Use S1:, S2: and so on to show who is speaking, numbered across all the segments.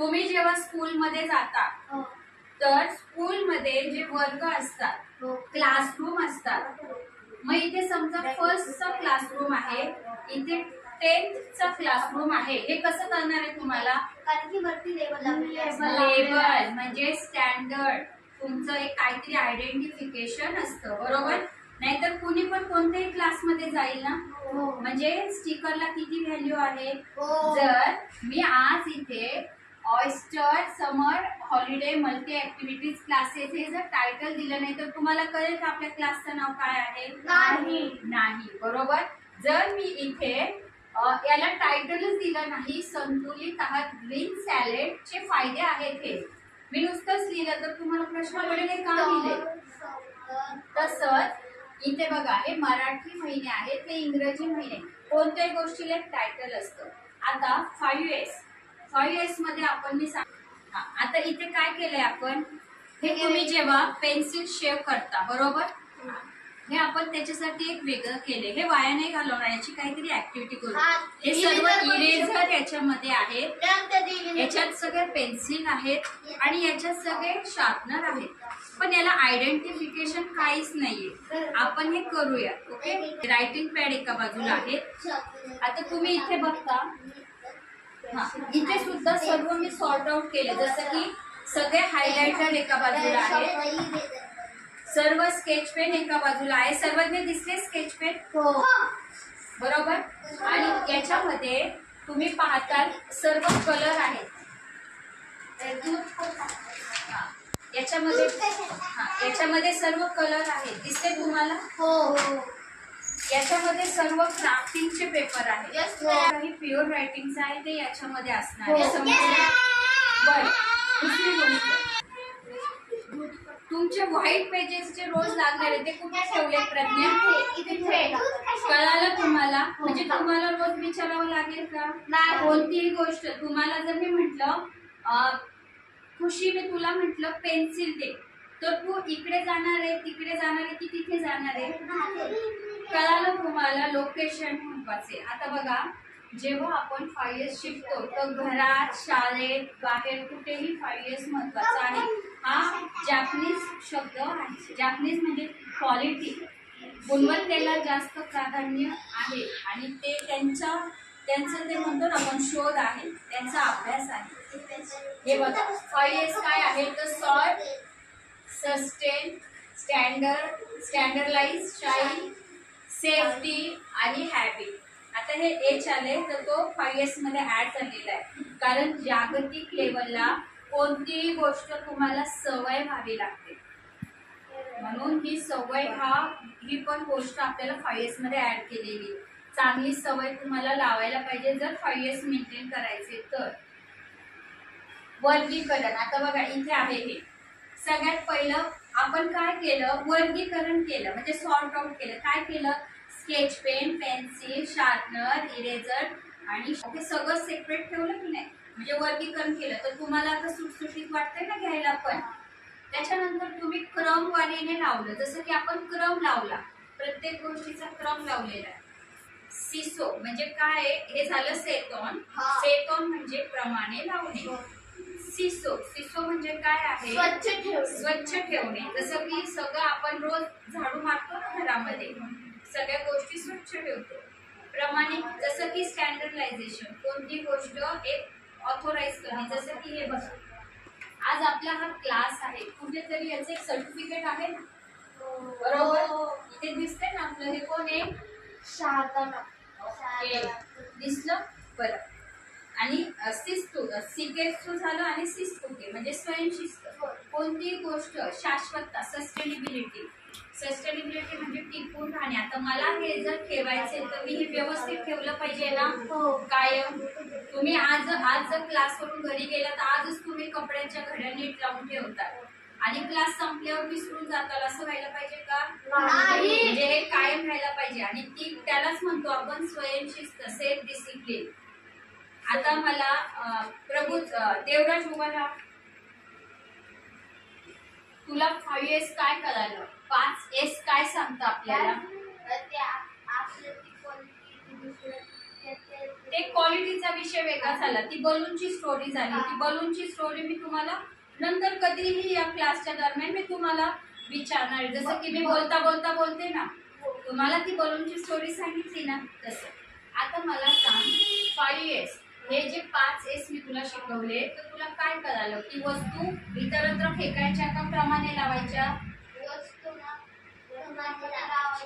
S1: तुम्ही जेव्हा स्कूलमध्ये जाता तर स्कूलमध्ये जे वर्ग असतात, क्लासरूम असतात, मग इथे समजा फर्स्टचा क्लासरूम आहे, इथे 10th चा क्लासरूम आहे, हे कसं करणार आहे तुम्हाला?
S2: कारण की वरती
S1: लेबल म्हणजे स्टँडर्ड, तुमचं एक काहीतरी आयडेंटिफिकेशन असतं, बरोबर? नाहीतर कुणी पण कोणत्याही क्लासमध्ये जाईल ना, म्हणजे स्टिकरला किती व्हॅल्यू आहे? जर मी आज इथे ऑयस्टर समर हॉलिडे मल्टी ऍक्टिव्हिटीज क्लासेस हे जर टायटल दिलं नाही तर तुम्हाला कळेल का आपल्या क्लासचं नाव काय आहे? नाही, बरोबर? जर मी इथे याला टायटलच दिलं नाही, संतुलित आहार ग्रीन सॅलेड चे फायदे आहेत हे मी नुसतंच लिहिलं तर तुम्हाला प्रश्न पडेल हे का लिहिले? तसंच इथे बघा, हे मराठी महिने आहेत, हे इंग्रजी महिने, कोणत्याही गोष्टीला एक टायटल असतं. आता 5S मध्ये आपण मी सांग, आता इथे काय केलंय आपण, हे तुम्ही जेव्हा पेन्सिल शेव करता, बरोबर, हे आपण त्याच्यासाठी एक वेगळं केले, हे वाया नाही घालवणार, याची काहीतरी ऍक्टिव्हिटी करू. हे सर्व इरेझर याच्यामध्ये आहेत, याच्यात सगळे पेन्सिल आहेत आणि याच्यात सगळे शार्पनर आहेत, पण याला आयडेंटिफिकेशन काहीच नाहीये. आपण हे करूया. ओके, रायटिंग पॅड एका बाजूला आहेत. आता तुम्ही इथे बघता, इथे सुद्धा सर्व मी सॉर्ट आउट केले, जसं की सगळे हायलायटर एका बाजूला आहेत, सर्व स्केच पेन एका बाजूला आहे. सर्वांनी दिसले स्केच पेन? बरोबर. आणि याच्यामध्ये तुम्ही पाहताल सर्व कलर आहेत, याच्यामध्ये सर्व कलर आहेत, दिसते तुम्हाला? याच्यामध्ये सर्व क्राफ्टिंगचे पेपर आहेत, काही प्युअर रायटिंगचं आहे ते याच्यामध्ये असणार आहे. बरं, दुसरी गोष्ट, तुमचे व्हाईट पेजेसचे रोज लागणार आहे ते कुठे ठेवले प्रज्ञा? कळालं तुम्हाला? म्हणजे तुम्हाला रोज विचारावं लागेल का? कोणतीही गोष्ट तुम्हाला जर मी म्हटलं खुशी, मी तुला म्हटलं पेन्सिल दे, तर तू इकडे जाणार आहे, तिकडे जाणार आहे की तिथे जाणार आहे? कळालं तुम्हाला? लोकेशन महत्वाचे. आता बघा, जेव्हा आपण 5S शिकतो तर घरात, शाळेत, बाहेर कुठेही 5S महत्वाचा आहे. हा जॅपनीज शब्द आहे. जॅपनीज म्हणजे क्वालिटी, गुणवत्तेला जास्त प्राधान्य आहे आणि ते त्यांचं ते म्हणतो ना आपण शोध आहे, त्यांचा अभ्यास आहे. हे बघा, 5S काय आहे तर sort, sustain, standardise, shine, safety आणि हॅबिट. आता हे H आले तर तो 5S मध्ये ऍड झालेला आहे, कारण जागतिक लेवलला कोणतीही गोष्ट तुम्हाला सवय व्हावी लागते, म्हणून ही सवय ही पण गोष्ट आपल्याला 5S मध्ये ऍड केलेली. चांगली सवय तुम्हाला लावायला पाहिजे जर 5S मेंटेन करायचे तर. वर्गीकरण, आता बघा इथे आहे, हे सगळ्यात पहिलं आपण काय केलं, वर्गीकरण केलं, म्हणजे सॉर्ट आउट केलं. काय केलं? Sketch pen, pencil, sharpener, eraser आणि हे सगळं सेपरेट ठेवलं की नाही, म्हणजे वर्गीकरण केलं. तर तुम्हाला आता सुटसुटीत वाटतंय ना घ्यायला पण. त्याच्यानंतर तुम्ही क्रमवारीने लावलं, जसं की आपण क्रम लावला, प्रत्येक गोष्टीचा क्रम लावलेला आहे. सिसो म्हणजे काय, हे झालं सेतोन. सेतोन म्हणजे प्रमाणे लावणे. सिसो म्हणजे काय आहे? स्वच्छ ठेवणे. जसं की सगळं आपण रोज झाडू मारतो ना घरामध्ये, सगळ्या गोष्टी स्वच्छ ठेवतो. प्रमाणे, जसं की स्टँडर्डायझेशन, कोणती गोष्ट एक ऑथोराइज करणे, जसं की हे बघा, आज आपला हा क्लास आहे, कुठेतरी याचं एक सर्टिफिकेट आहे ना, बरोबर? इथे दिसतंय ना आपलं, हे कोण आहे? दिसलं? बरं. आणि शिस्तू झालं आणि शिस्तुके म्हणजे स्वयंशिस्त. कोणती गोष्ट शाश्वतता, सस्टेनेबिलिटी म्हणजे टिकून राहणे. आता मला हे जर ठेवायचे तर मी हे व्यवस्थित ठेवलं पाहिजे ना कायम. तुम्ही आज जर क्लासवरून घरी गेला तर आजच तुम्ही कपड्यांच्या घड्या नीट लावून ठेवतात आणि क्लास संपल्यावर विसरून जाताल, असं व्हायला पाहिजे का? म्हणजे हे कायम राहायला पाहिजे आणि त्यालाच म्हणतो आपण स्वयंशिस्त, सेल्फ डिसिप्लिन. आता मला प्रभू देवराज उभा राहा, तुला 5S काय कळालं? 5S काय सांगतं आपल्याला? ते क्वालिटीचा विषय वेगळा झाला, ती बलूनची स्टोरी झाली. ती बलूनची स्टोरी मी तुम्हाला नंतर कधीही या क्लासच्या दरम्यान मी तुम्हाला विचारणार आहे. जसं की मी बोलता बोलता बोलते ना, तुम्हाला ती बलूनची स्टोरी सांगितली ना तसं. आता मला सांग 5S, हे जे 5S मी तुला शिकवले तर तुला काय कळालं की वस्तू इतरत्र फेकायच्या का क्रमाने लावायच्या?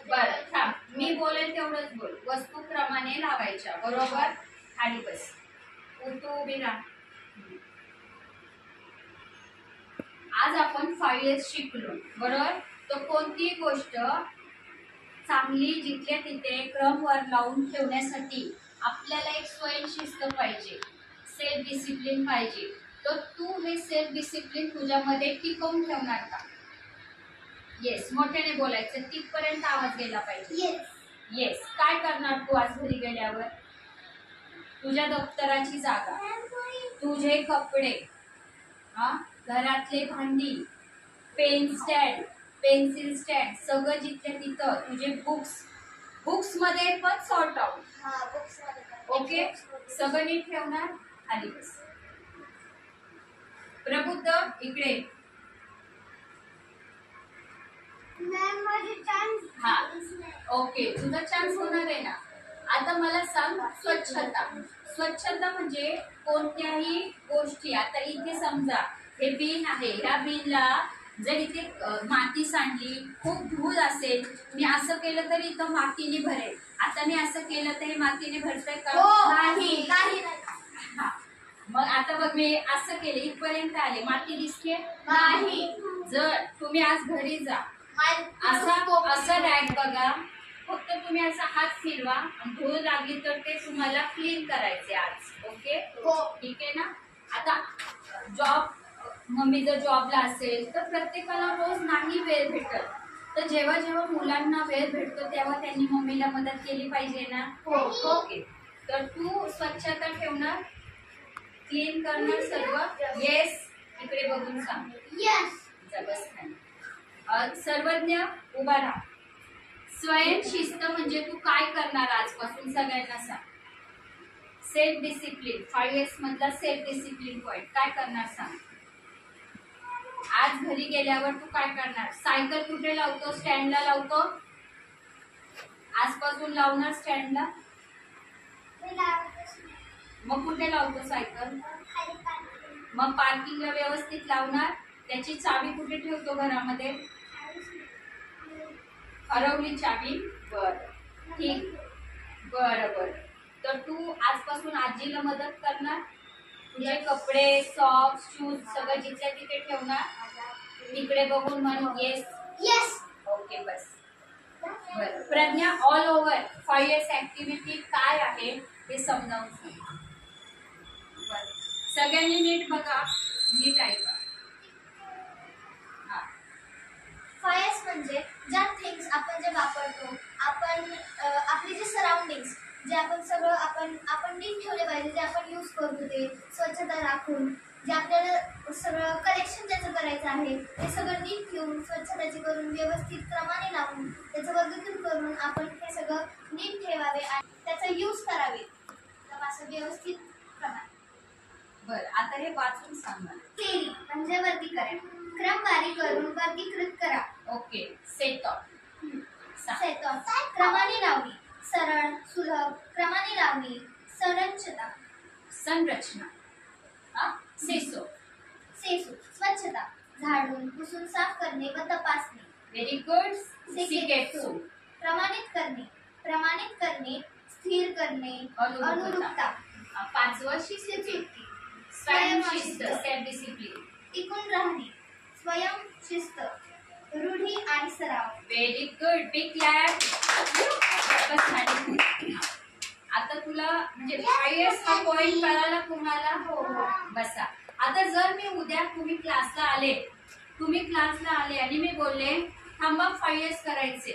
S1: बरं थांब, मी बोलेल तेवढंच बोल. वस्तू क्रमाने लावायच्या, बरोबर. खाली बस, तू उभी राहा. आज आपण 5S शिकलो, बरोबर. तर कोणतीही गोष्ट चांगली जिथल्या तिथे क्रमवर लावून ठेवण्यासाठी आपल्याला एक स्वयंशिस्त पाहिजे, सेल्फ डिसिप्लिन पाहिजे. तर तू हे सेल्फ डिसिप्लिन तुझ्यामध्ये टिकवून ठेवणार का? येस, मोठ्याने बोलायचं, तिथपर्यंत आवाज गेला पाहिजे. येस. काय करणार तू आज घरी गेल्यावर? तुझ्या दप्तराची जागा, तुझे कपडे, घरातले भांडी, पेन स्टँड, पेन्सिल स्टँड, सगळं जिथल्या तिथं. तुझे बुक्स मध्ये पण सॉर्ट आउट. ओके, सगळं नीट ठेवणार. खाली बस. प्रबुद्ध, इकडे. हा, ओके, तुझा चान्स होणार आहे ना. आता मला सांग, स्वच्छता. स्वच्छता म्हणजे कोणत्याही गोष्टी. आता इथे समजा हे बिन आहे, ह्या बिनला जर इथे माती सांडली, खूप धूळ असेल, मी असं केलं तरी इथं मातीने भरेल. आता मी असं केलं तर हे मातीने भरतंय का? नाही. हा, मग आता बघ, मी असं केलं, इथपर्यंत आले, माती दिसते नाही. जर तुम्ही आज घरी जा, असं रॅक बघा, फक्त तुम्ही असा हात फिरवा, धूळ लागली तर ते तुम्हाला क्लीन करायचे आज. ओके, ठीक आहे ना. आता जॉब, मम्मी जर जॉबला असेल तर प्रत्येकाला रोज नाही वेळ भेटत, तर जेव्हा जेव्हा मुलांना वेळ भेटतो तेव्हा त्यांनी मम्मीला मदत केली पाहिजे ना. ओके, तर तू स्वच्छता ठेवणार, क्लीन करणार सर्व. येस, इकडे बघून सांग. बस खाली. सर्वज्ञ, उभा राहा. स्वयंशिस्त म्हणजे तू काय करणार आजपासून सगळ्यांना सांग. सेल्फ डिसिप्लिन, 5S मधला सेल्फ डिसिप्लिन पॉइंट काय करणार सांग. आज घरी गेल्यावर तू काय करणार? सायकल कुठे लावतो? स्टँडला लावतो. आजपासून लावणार स्टँडला. मग कुठे लावतो सायकल? मग पार्किंगला व्यवस्थित लावणार. त्याची चावी कुठे ठेवतो घरामध्ये? हरवली चावी. बर, ठीक. बर, तर तू आजपासून आजीला मदत करणार. तुझे कपडे, सॉक्स, शूज सगळं जिथल्या तिथे ठेवणार. इकडे बघून म्हणून येस. ओके, बस. बरं, Pragya, all over 5S activity काय आहे हे समजावून सांग. बरं, सगळ्यांनी नीट बघा, नीट ऐका.
S2: 5S म्हणजे ज्या थिंग्स आपण जे वापरतो, आपण आपले जे सराउंडिंग्स, जे आपण सगळं आपण नीट ठेवले पाहिजे, जे आपण यूज करतो ते स्वच्छता राखून, जे आपल्याला सगळं कलेक्शन ज्याचं करायचं आहे ते सगळं नीट ठेवून, स्वच्छताची करून, व्यवस्थित क्रमाने लावून, त्याचं वर्गीकरण करून आपण हे सगळं नीट ठेवावे आणि त्याचा यूज करावे असं व्यवस्थित प्रमाणे.
S1: बरं, आता हे वाचून सांगा.
S2: क्लेरी म्हणजे वर्गीकरण, क्रमवारी करून वर्गीकृत करा.
S1: Okay, set of.
S2: क्रमाने लावणी, सरळ सुलभ, क्रमाने लावणी,
S1: संरचना. सेसो.
S2: स्वच्छता, झाडून पुसून साफ करणे व तपासणे.
S1: Very good. सिकेत्सु.
S2: प्रमाणित करणे, स्थिर करणे, अनुरूपता.
S1: पाचवं शिस्ती, स्वयंशिस्त, सेल्फ डिसिप्लिन.
S2: टिकून राहणे, स्वयंशिस्त, रूढी आणि सराव.
S1: Very good. Big clap. आता तुला म्हणजे 5S हा पॉइंट कळाला तुम्हाला? हो. बसा. आता जर मी उद्या तुम्ही क्लासला आले आणि मी बोलले थांबा 5S करायचे,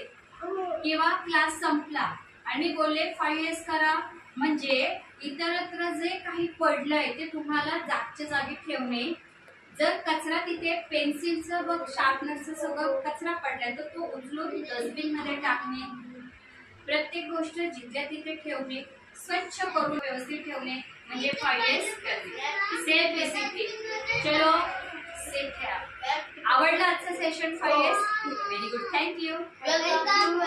S1: किंवा क्लास संपला आणि मी बोलले 5S करा, म्हणजे इतरत्र जे काही पडलंय ते तुम्हाला जागच्या जागी ठेवणे. जर कचरा तिथे पेन्सिलचं बघ, शार्पनरचं सगळं कचरा पडलाय तर तो उचलून डस्टबिन मध्ये टाकणे. प्रत्येक गोष्ट जिथल्या तिथे ठेवणे. स्वच्छ करून व्यवस्थित ठेवणे म्हणजे 5S करणे. Safe basically. चलो सेफ ठेवा. आवडलं आजचं session 5S? Very good. Thank you.
S2: Welcome.